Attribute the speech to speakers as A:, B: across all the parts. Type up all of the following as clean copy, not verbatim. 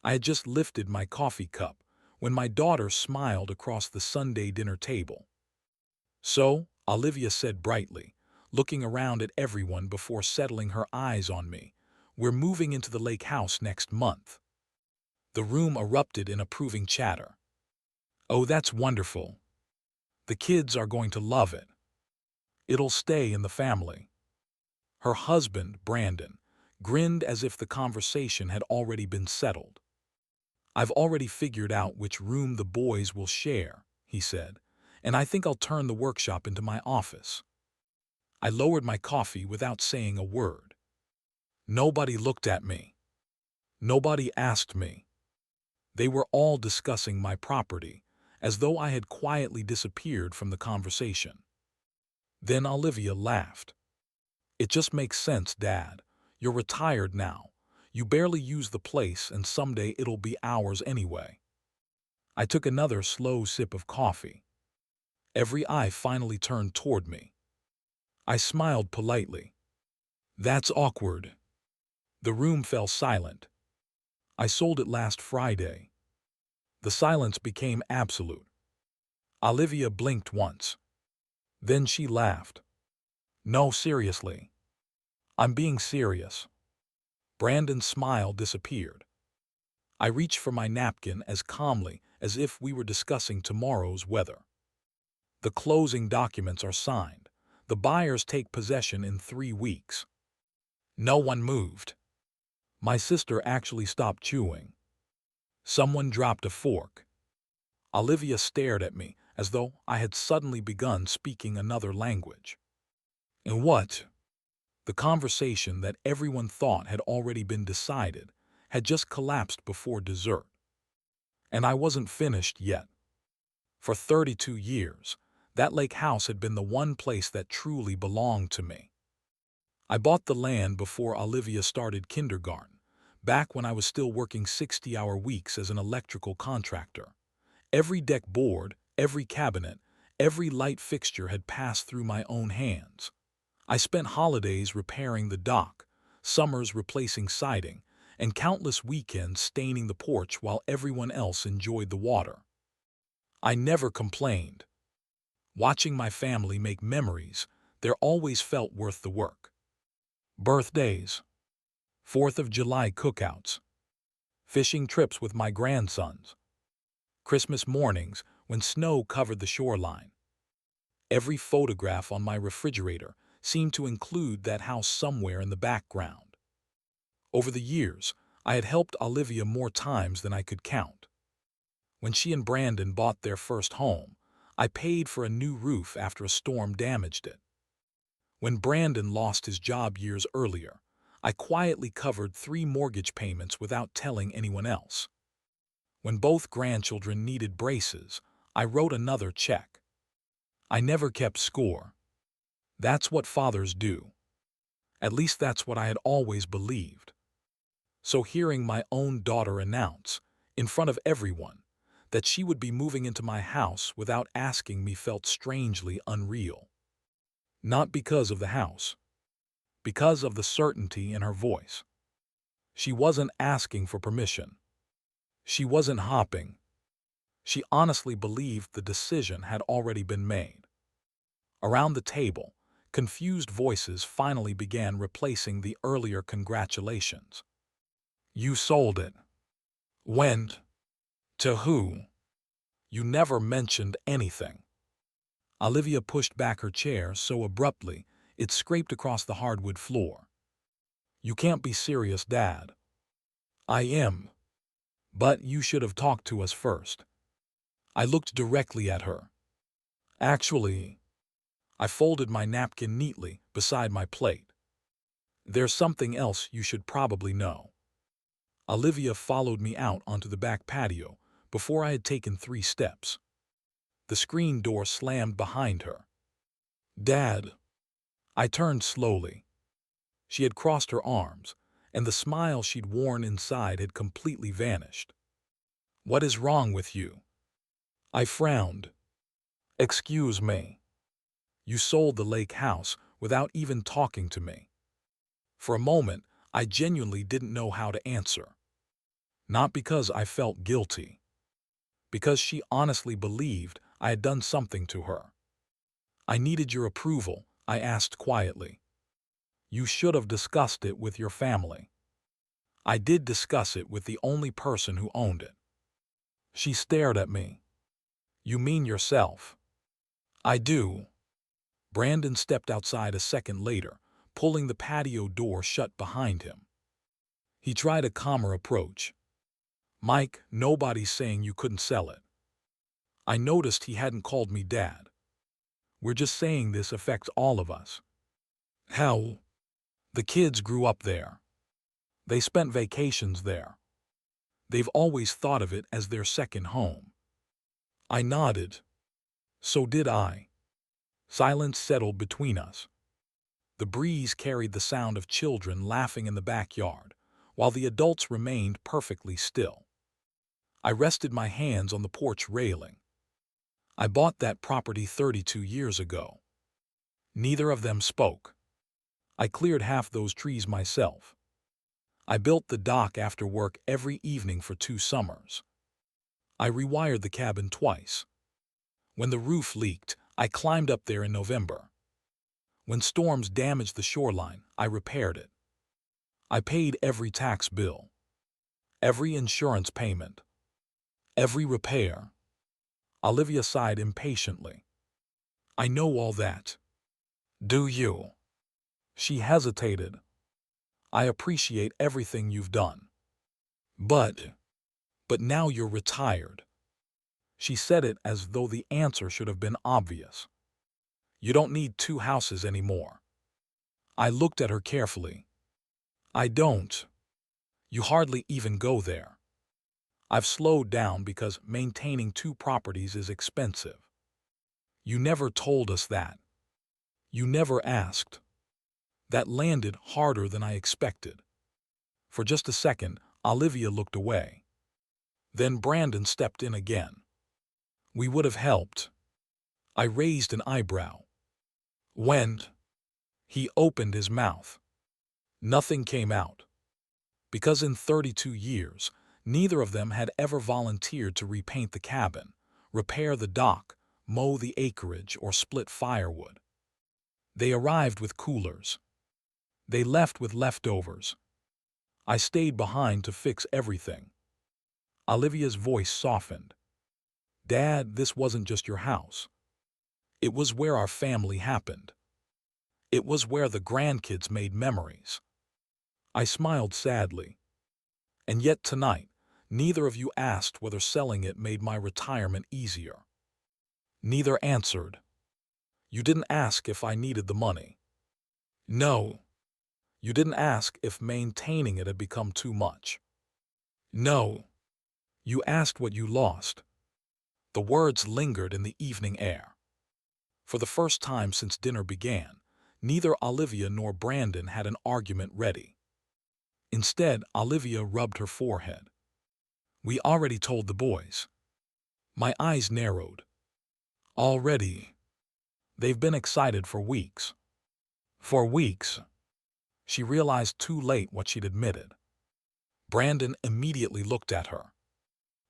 A: I had just lifted my coffee cup when my daughter smiled across the Sunday dinner table. "So," Olivia said brightly, looking around at everyone before settling her eyes on me, "we're moving into the lake house next month." The room erupted in approving chatter. "Oh, that's wonderful. The kids are going to love it. It'll stay in the family." Her husband, Brandon, grinned as if the conversation had already been settled. "I've already figured out which room the boys will share," he said, "and I think I'll turn the workshop into my office." I lowered my coffee without saying a word. Nobody looked at me. Nobody asked me. They were all discussing my property, as though I had quietly disappeared from the conversation. Then Olivia laughed. "It just makes sense, Dad. You're retired now. You barely use the place, and someday it'll be ours anyway." I took another slow sip of coffee. Every eye finally turned toward me. I smiled politely. "That's awkward." The room fell silent. "I sold it last Friday." The silence became absolute. Olivia blinked once. Then she laughed. "No, seriously. I'm being serious." Brandon's smile disappeared. I reached for my napkin as calmly as if we were discussing tomorrow's weather. "The closing documents are signed. The buyers take possession in 3 weeks." No one moved. My sister actually stopped chewing. Someone dropped a fork. Olivia stared at me as though I had suddenly begun speaking another language. And what? The conversation that everyone thought had already been decided had just collapsed before dessert. And I wasn't finished yet. For 32 years, that lake house had been the one place that truly belonged to me. I bought the land before Olivia started kindergarten, back when I was still working 60-hour weeks as an electrical contractor. Every deck board, every cabinet, every light fixture had passed through my own hands. I spent holidays repairing the dock, summers replacing siding, and countless weekends staining the porch while everyone else enjoyed the water. I never complained. Watching my family make memories, there always felt worth the work. Birthdays, 4th of July cookouts, fishing trips with my grandsons, Christmas mornings when snow covered the shoreline. Every photograph on my refrigerator seemed to include that house somewhere in the background. Over the years, I had helped Olivia more times than I could count. When she and Brandon bought their first home, I paid for a new roof after a storm damaged it. When Brandon lost his job years earlier, I quietly covered 3 mortgage payments without telling anyone else. When both grandchildren needed braces, I wrote another check. I never kept score. That's what fathers do. At least that's what I had always believed. So hearing my own daughter announce, in front of everyone, that she would be moving into my house without asking me felt strangely unreal. Not because of the house. Because of the certainty in her voice. She wasn't asking for permission. She wasn't hopping. She honestly believed the decision had already been made. Around the table, confused voices finally began replacing the earlier congratulations. "You sold it. When? To who? You never mentioned anything." Olivia pushed back her chair so abruptly it scraped across the hardwood floor. "You can't be serious, Dad." "I am. But you should have talked to us first." I looked directly at her. "Actually," I folded my napkin neatly beside my plate, "there's something else you should probably know." Olivia followed me out onto the back patio before I had taken 3 steps. The screen door slammed behind her. "Dad." I turned slowly. She had crossed her arms, and the smile she'd worn inside had completely vanished. "What is wrong with you?" I frowned. "Excuse me. You sold the lake house without even talking to me." For a moment, I genuinely didn't know how to answer. Not because I felt guilty, because she honestly believed I had done something to her. I needed your approval, I asked quietly. You should have discussed it with your family. I did discuss it with the only person who owned it. She stared at me. You mean yourself? I do. Brandon stepped outside a second later, pulling the patio door shut behind him. He tried a calmer approach. Mike, nobody's saying you couldn't sell it. I noticed he hadn't called me Dad. We're just saying this affects all of us. How? The kids grew up there. They spent vacations there. They've always thought of it as their second home. I nodded. So did I. Silence settled between us. The breeze carried the sound of children laughing in the backyard, while the adults remained perfectly still. I rested my hands on the porch railing. I bought that property 32 years ago. Neither of them spoke. I cleared half those trees myself. I built the dock after work every evening for 2 summers. I rewired the cabin twice. When the roof leaked, I climbed up there in November. When storms damaged the shoreline, I repaired it. I paid every tax bill, every insurance payment, every repair. Olivia sighed impatiently. I know all that. Do you? She hesitated. I appreciate everything you've done. But now you're retired. She said it as though the answer should have been obvious. You don't need 2 houses anymore. I looked at her carefully. I don't. You hardly even go there. I've slowed down because maintaining 2 properties is expensive. You never told us that. You never asked. That landed harder than I expected. For just a second, Olivia looked away. Then Brandon stepped in again. We would have helped. I raised an eyebrow. When? He opened his mouth. Nothing came out. Because in 32 years, neither of them had ever volunteered to repaint the cabin, repair the dock, mow the acreage, or split firewood. They arrived with coolers. They left with leftovers. I stayed behind to fix everything. Olivia's voice softened. Dad, this wasn't just your house. It was where our family happened. It was where the grandkids made memories. I smiled sadly. And yet tonight, neither of you asked whether selling it made my retirement easier. Neither answered. You didn't ask if I needed the money. No. You didn't ask if maintaining it had become too much. No. You asked what you lost. The words lingered in the evening air. For the first time since dinner began, neither Olivia nor Brandon had an argument ready. Instead, Olivia rubbed her forehead. We already told the boys. My eyes narrowed. Already. They've been excited for weeks. For weeks. She realized too late what she'd admitted. Brandon immediately looked at her.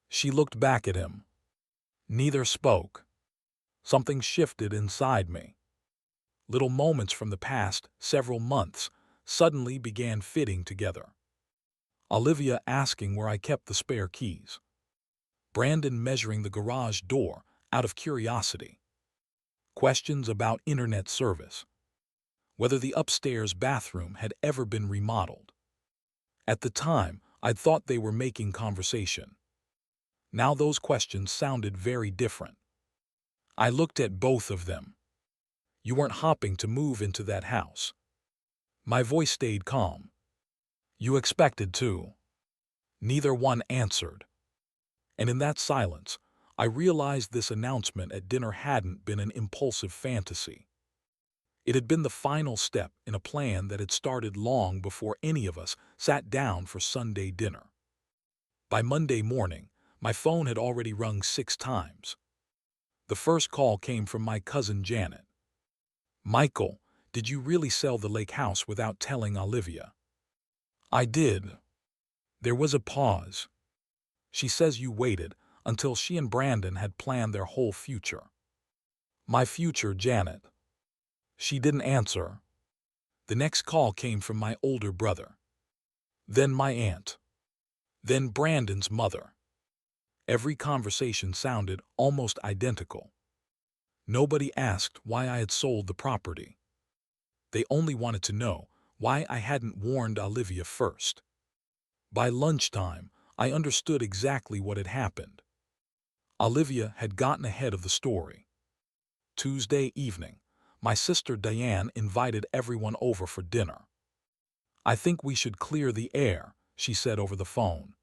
A: She looked back at him. Neither spoke. Something shifted inside me. Little moments from the past several months suddenly began fitting together. Olivia asking where I kept the spare keys. Brandon measuring the garage door out of curiosity. Questions about internet service. Whether the upstairs bathroom had ever been remodeled. At the time, I'd thought they were making conversation. Now those questions sounded very different. I looked at both of them. You weren't hopping to move into that house. My voice stayed calm. You expected to. Neither one answered. And in that silence, I realized this announcement at dinner hadn't been an impulsive fantasy. It had been the final step in a plan that had started long before any of us sat down for Sunday dinner. By Monday morning, my phone had already rung 6 times. The first call came from my cousin Janet. Michael, did you really sell the lake house without telling Olivia? I did. There was a pause. She says you waited until she and Brandon had planned their whole future. My future, Janet. She didn't answer. The next call came from my older brother. Then my aunt. Then Brandon's mother. Every conversation sounded almost identical. Nobody asked why I had sold the property. They only wanted to know why I hadn't warned Olivia first. By lunchtime, I understood exactly what had happened. Olivia had gotten ahead of the story. Tuesday evening, my sister Diane invited everyone over for dinner. "I think we should clear the air," she said over the phone.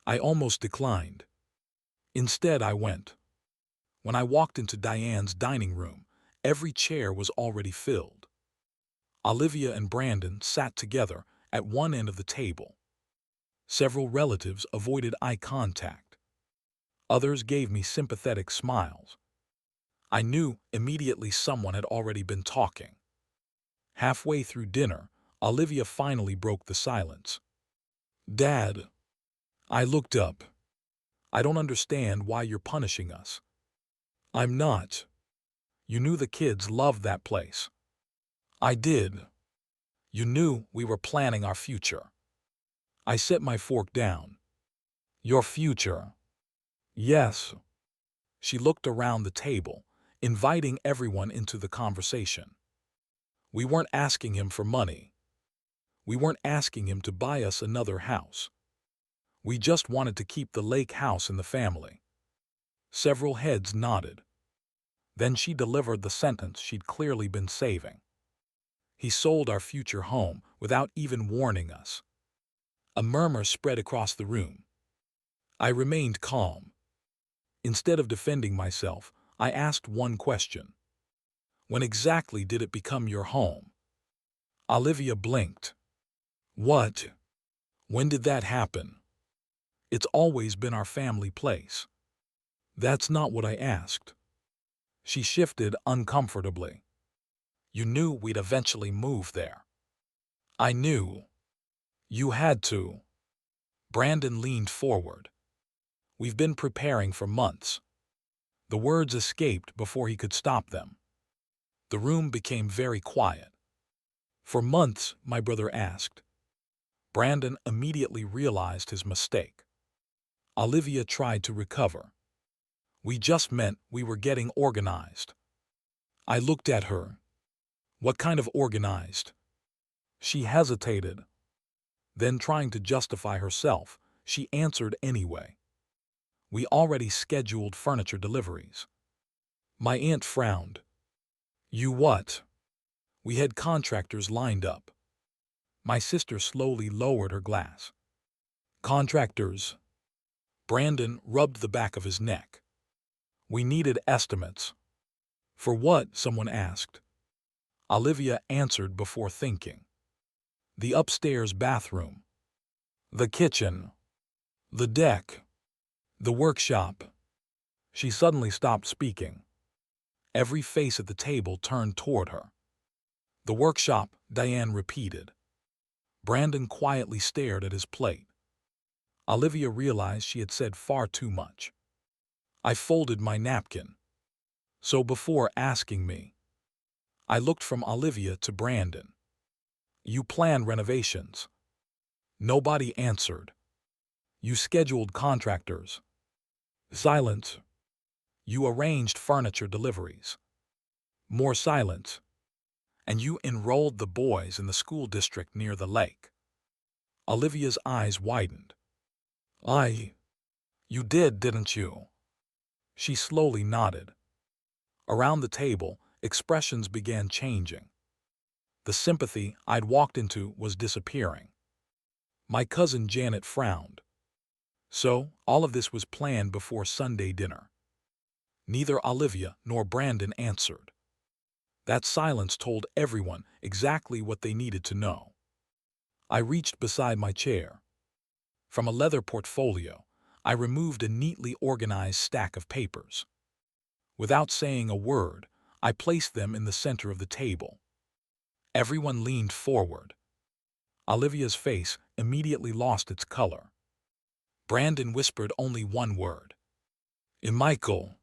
A: I almost declined. Instead, I went. When I walked into Diane's dining room, every chair was already filled. Olivia and Brandon sat together at one end of the table. Several relatives avoided eye contact. Others gave me sympathetic smiles. I knew immediately someone had already been talking. Halfway through dinner, Olivia finally broke the silence. "Dad." I looked up. "I don't understand why you're punishing us." "I'm not. You knew the kids loved that place." "I did. You knew we were planning our future." I set my fork down. "Your future?" "Yes." She looked around the table, inviting everyone into the conversation. "We weren't asking him for money. We weren't asking him to buy us another house. We just wanted to keep the lake house in the family." Several heads nodded. Then she delivered the sentence she'd clearly been saving. "He sold our future home without even warning us." A murmur spread across the room. I remained calm. Instead of defending myself, I asked one question. "When exactly did it become your home?" Olivia blinked. "What? When did that happen?" "It's always been our family place." "That's not what I asked." She shifted uncomfortably. "You knew we'd eventually move there." "I knew." "You had to." Brandon leaned forward. "We've been preparing for months." The words escaped before he could stop them. The room became very quiet. "For months?" my brother asked. Brandon immediately realized his mistake. Olivia tried to recover. "We just meant we were getting organized." I looked at her. "What kind of organized?" She hesitated. Then, trying to justify herself, she answered anyway. "We already scheduled furniture deliveries." My aunt frowned. "You what?" "We had contractors lined up." My sister slowly lowered her glass. "Contractors?" Brandon rubbed the back of his neck. "We needed estimates." "For what?" someone asked. Olivia answered before thinking. "The upstairs bathroom. The kitchen. The deck. The workshop." She suddenly stopped speaking. Every face at the table turned toward her. "The workshop," Diane repeated. Brandon quietly stared at his plate. Olivia realized she had said far too much. I folded my napkin. "So before asking me." I looked from Olivia to Brandon. "You planned renovations." Nobody answered. "You scheduled contractors." Silence. "You arranged furniture deliveries." More silence. "And you enrolled the boys in the school district near the lake." Olivia's eyes widened. You did, didn't you?" She slowly nodded. Around the table, expressions began changing. The sympathy I'd walked into was disappearing. My cousin Janet frowned. "So, all of this was planned before Sunday dinner." Neither Olivia nor Brandon answered. That silence told everyone exactly what they needed to know. I reached beside my chair. From a leather portfolio, I removed a neatly organized stack of papers. Without saying a word, I placed them in the center of the table. Everyone leaned forward. Olivia's face immediately lost its color. Brandon whispered only one word. Michael.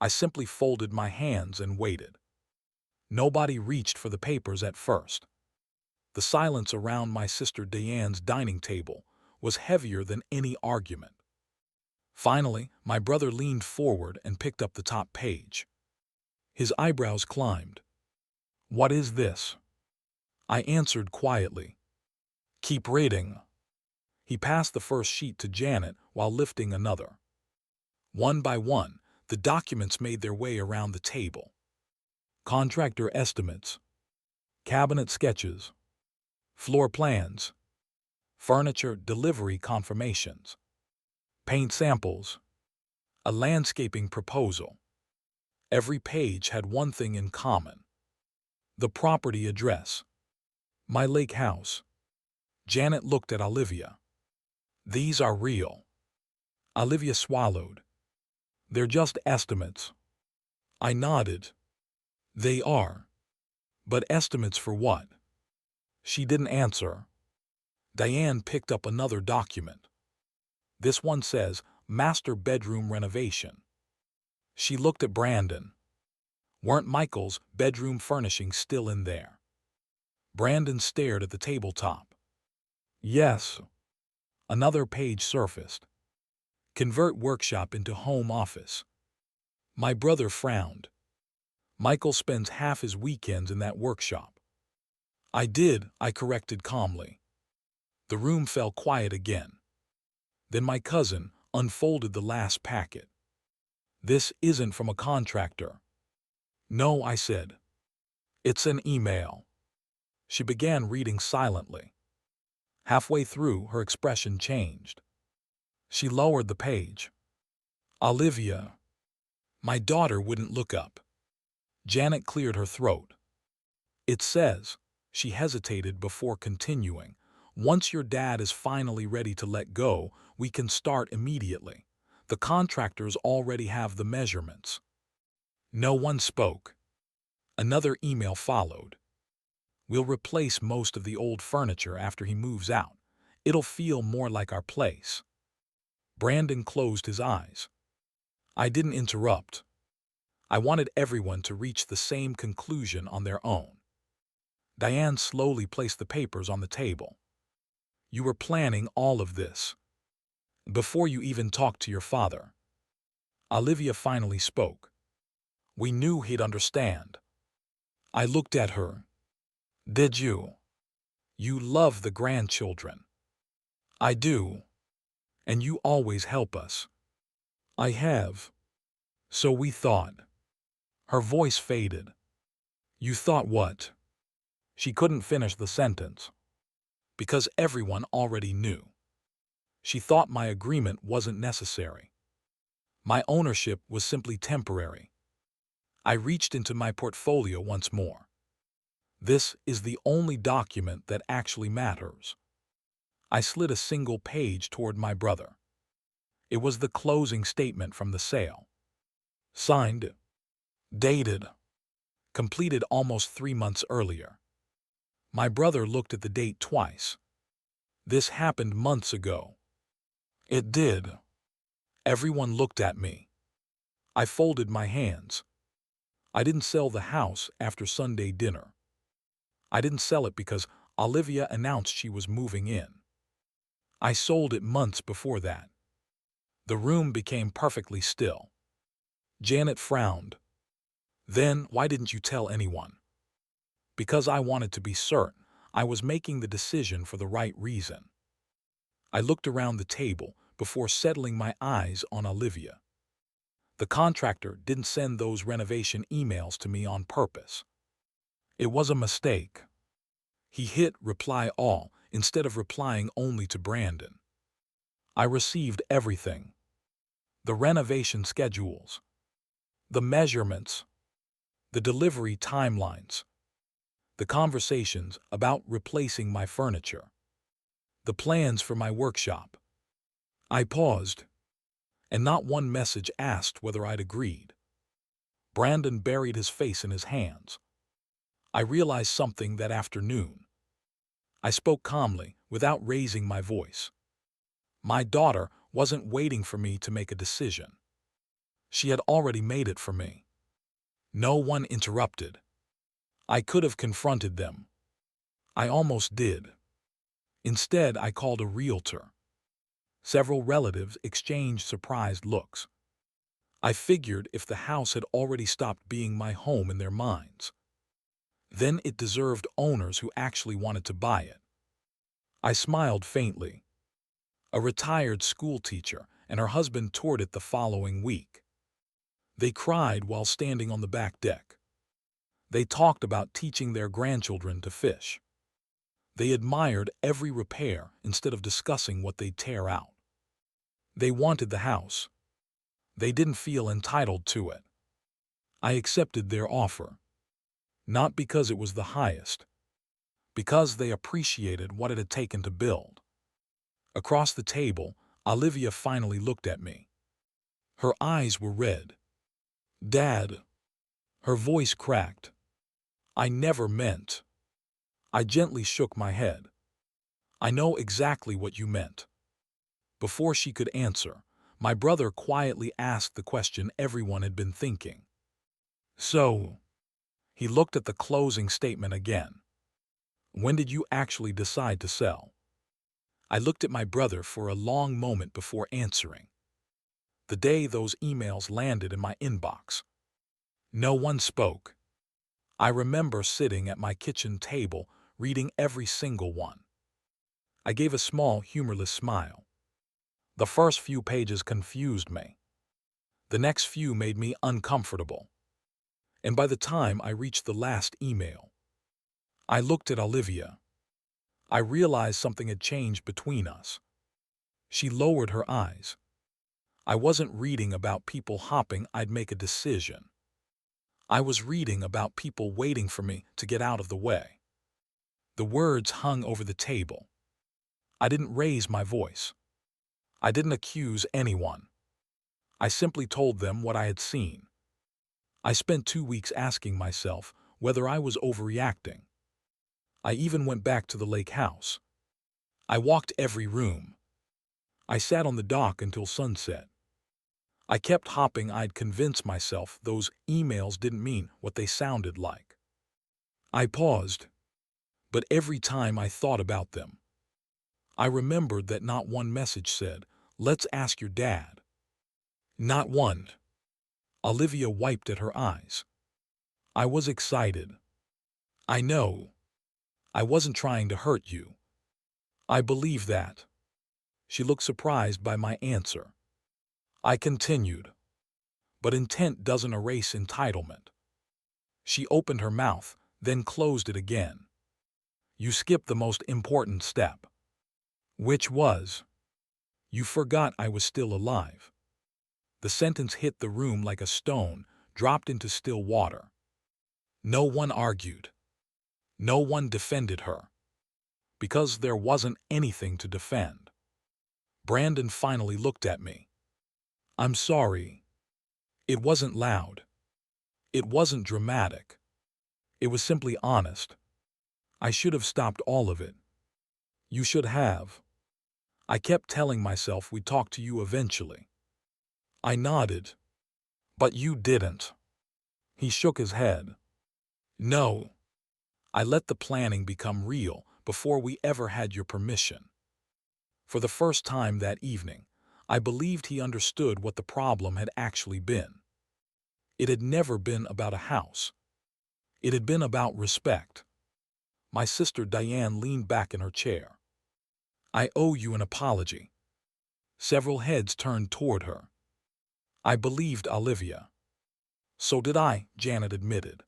A: I simply folded my hands and waited. Nobody reached for the papers at first. The silence around my sister Diane's dining table was heavier than any argument. Finally, my brother leaned forward and picked up the top page. His eyebrows climbed. What is this? I answered quietly. Keep reading. He passed the first sheet to Janet while lifting another. One by one, the documents made their way around the table. Contractor estimates, cabinet sketches, floor plans, furniture delivery confirmations, paint samples, a landscaping proposal. Every page had one thing in common. The property address. My lake house. Janet looked at Olivia. These are real. Olivia swallowed. They're just estimates. I nodded. They are. But estimates for what? She didn't answer. Diane picked up another document. This one says, master bedroom renovation. She looked at Brandon. Weren't Michael's bedroom furnishings still in there? Brandon stared at the tabletop. Yes. Another page surfaced. Convert workshop into home office. My brother frowned. Michael spends half his weekends in that workshop. I corrected calmly. The room fell quiet again. Then my cousin unfolded the last packet. This isn't from a contractor. No, I said. It's an email. She began reading silently. Halfway through, her expression changed. She lowered the page. Olivia. My daughter wouldn't look up. Janet cleared her throat. It says, she hesitated before continuing, once your dad is finally ready to let go, we can start immediately. The contractors already have the measurements. No one spoke. Another email followed. We'll replace most of the old furniture after he moves out. It'll feel more like our place. Brandon closed his eyes. I didn't interrupt. I wanted everyone to reach the same conclusion on their own. Diane slowly placed the papers on the table. You were planning all of this. Before you even talked to your father. Olivia finally spoke. We knew he'd understand. I looked at her. Did you? You love the grandchildren. I do. And you always help us. I have. So we thought. Her voice faded. You thought what? She couldn't finish the sentence. Because everyone already knew. She thought my agreement wasn't necessary. My ownership was simply temporary. I reached into my portfolio once more. This is the only document that actually matters. I slid a single page toward my brother. It was the closing statement from the sale. Signed. Dated. Completed almost 3 months earlier. My brother looked at the date twice. This happened months ago. It did. Everyone looked at me. I folded my hands. I didn't sell the house after Sunday dinner. I didn't sell it because Olivia announced she was moving in. I sold it months before that. The room became perfectly still. Janet frowned. Then, why didn't you tell anyone? Because I wanted to be certain I was making the decision for the right reason. I looked around the table before settling my eyes on Olivia. The contractor didn't send those renovation emails to me on purpose. It was a mistake. He hit reply all instead of replying only to Brandon. I received everything. The renovation schedules, the measurements, the delivery timelines, the conversations about replacing my furniture, the plans for my workshop. I paused, and not one message asked whether I'd agreed. Brandon buried his face in his hands. I realized something that afternoon. I spoke calmly, without raising my voice. My daughter wasn't waiting for me to make a decision. She had already made it for me. No one interrupted. I could have confronted them. I almost did. Instead, I called a realtor. Several relatives exchanged surprised looks. I figured if the house had already stopped being my home in their minds, then it deserved owners who actually wanted to buy it. I smiled faintly. A retired school teacher and her husband toured it the following week. They cried while standing on the back deck. They talked about teaching their grandchildren to fish. They admired every repair instead of discussing what they'd tear out. They wanted the house. They didn't feel entitled to it. I accepted their offer. Not because it was the highest, because they appreciated what it had taken to build. Across the table, Olivia finally looked at me. Her eyes were red. "Dad." Her voice cracked. "I never meant." I gently shook my head. "I know exactly what you meant." Before she could answer, my brother quietly asked the question everyone had been thinking. "So," he looked at the closing statement again. "When did you actually decide to sell?" I looked at my brother for a long moment before answering. The day those emails landed in my inbox. No one spoke. I remember sitting at my kitchen table, reading every single one. I gave a small, humorless smile. The first few pages confused me. The next few made me uncomfortable. And by the time I reached the last email, I looked at Olivia. I realized something had changed between us. She lowered her eyes. I wasn't reading about people hopping I'd make a decision. I was reading about people waiting for me to get out of the way. The words hung over the table. I didn't raise my voice. I didn't accuse anyone. I simply told them what I had seen. I spent 2 weeks asking myself whether I was overreacting. I even went back to the lake house. I walked every room. I sat on the dock until sunset. I kept hopping. I'd convince myself those emails didn't mean what they sounded like. I paused, but every time I thought about them, I remembered that not one message said, "Let's ask your dad." Not one. Olivia wiped at her eyes. I was excited. "I know. I wasn't trying to hurt you. I believe that." She looked surprised by my answer. I continued. "But intent doesn't erase entitlement." She opened her mouth, then closed it again. "You skipped the most important step." Which was, "You forgot I was still alive." The sentence hit the room like a stone dropped into still water. No one argued. No one defended her. Because there wasn't anything to defend. Brandon finally looked at me. "I'm sorry." It wasn't loud. It wasn't dramatic. It was simply honest. "I should have stopped all of it." "You should have." I kept telling myself we'd talk to you eventually. I nodded. "But you didn't." He shook his head. "No. I let the planning become real before we ever had your permission." For the first time that evening, I believed he understood what the problem had actually been. It had never been about a house. It had been about respect. My sister Diane leaned back in her chair. "I owe you an apology." Several heads turned toward her. I believed Olivia. "So did I," Janet admitted.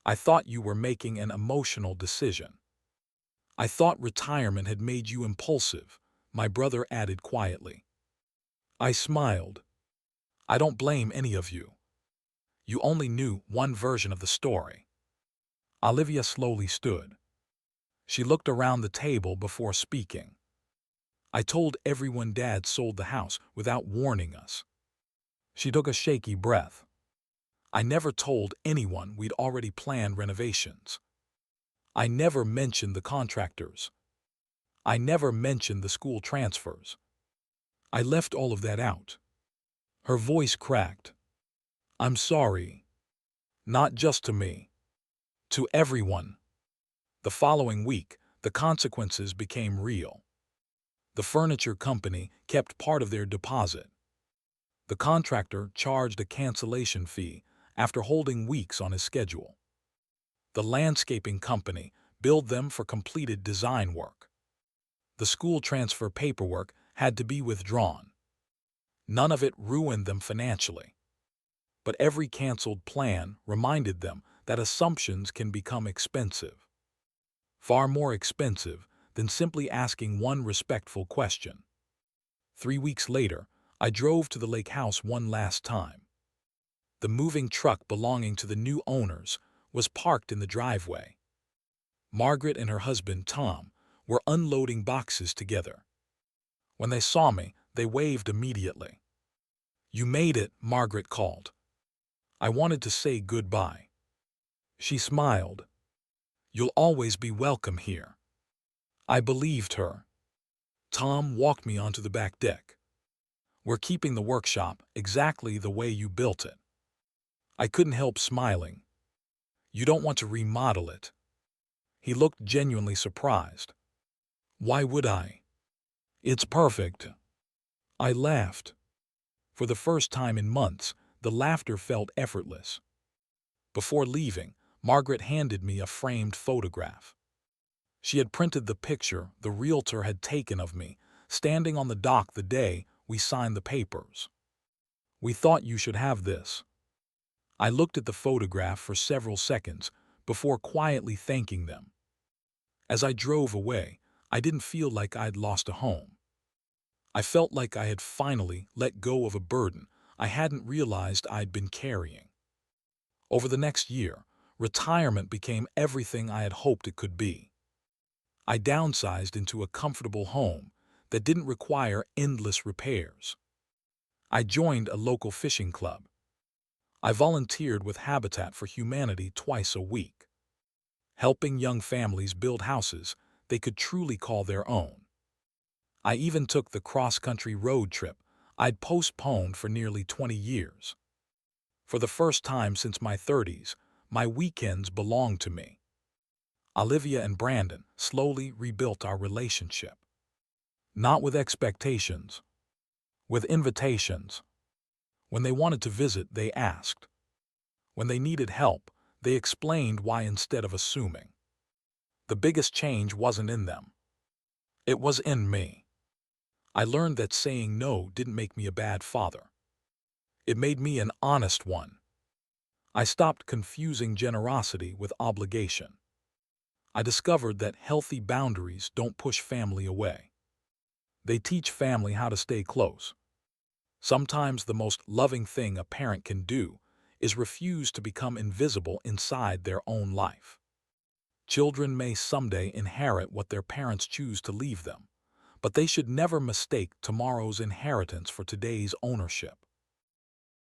A: "I thought you were making an emotional decision." "I thought retirement had made you impulsive," my brother added quietly. I smiled. "I don't blame any of you. You only knew one version of the story." Olivia slowly stood. She looked around the table before speaking. "I told everyone Dad sold the house without warning us." She took a shaky breath. "I never told anyone we'd already planned renovations. I never mentioned the contractors. I never mentioned the school transfers. I left all of that out. Her voice cracked. I'm sorry. Not just to me. To everyone. The following week, the consequences became real. The furniture company kept part of their deposit. The contractor charged a cancellation fee after holding weeks on his schedule. The landscaping company billed them for completed design work. The school transfer paperwork had to be withdrawn. None of it ruined them financially. But every canceled plan reminded them that assumptions can become expensive. Far more expensive than simply asking one respectful question. 3 weeks later, I drove to the lake house one last time. The moving truck belonging to the new owners was parked in the driveway. Margaret and her husband, Tom, were unloading boxes together. When they saw me, they waved immediately. "You made it," Margaret called. I wanted to say goodbye. She smiled. "You'll always be welcome here." I believed her. Tom walked me onto the back deck. "We're keeping the workshop exactly the way you built it." I couldn't help smiling. "You don't want to remodel it?" He looked genuinely surprised. "Why would I? It's perfect." I laughed. For the first time in months, the laughter felt effortless. Before leaving, Margaret handed me a framed photograph. She had printed the picture the realtor had taken of me, standing on the dock the day we signed the papers. "We thought you should have this." I looked at the photograph for several seconds before quietly thanking them. As I drove away, I didn't feel like I'd lost a home. I felt like I had finally let go of a burden I hadn't realized I'd been carrying. Over the next year, retirement became everything I had hoped it could be. I downsized into a comfortable home that didn't require endless repairs. I joined a local fishing club. I volunteered with Habitat for Humanity twice a week, helping young families build houses they could truly call their own. I even took the cross-country road trip I'd postponed for nearly 20 years. For the first time since my 30s, my weekends belonged to me. Olivia and Brandon slowly rebuilt our relationship. Not with expectations, with invitations. When they wanted to visit, they asked. When they needed help, they explained why instead of assuming. The biggest change wasn't in them. It was in me. I learned that saying no didn't make me a bad father. It made me an honest one. I stopped confusing generosity with obligation. I discovered that healthy boundaries don't push family away. They teach family how to stay close. Sometimes the most loving thing a parent can do is refuse to become invisible inside their own life. Children may someday inherit what their parents choose to leave them, but they should never mistake tomorrow's inheritance for today's ownership.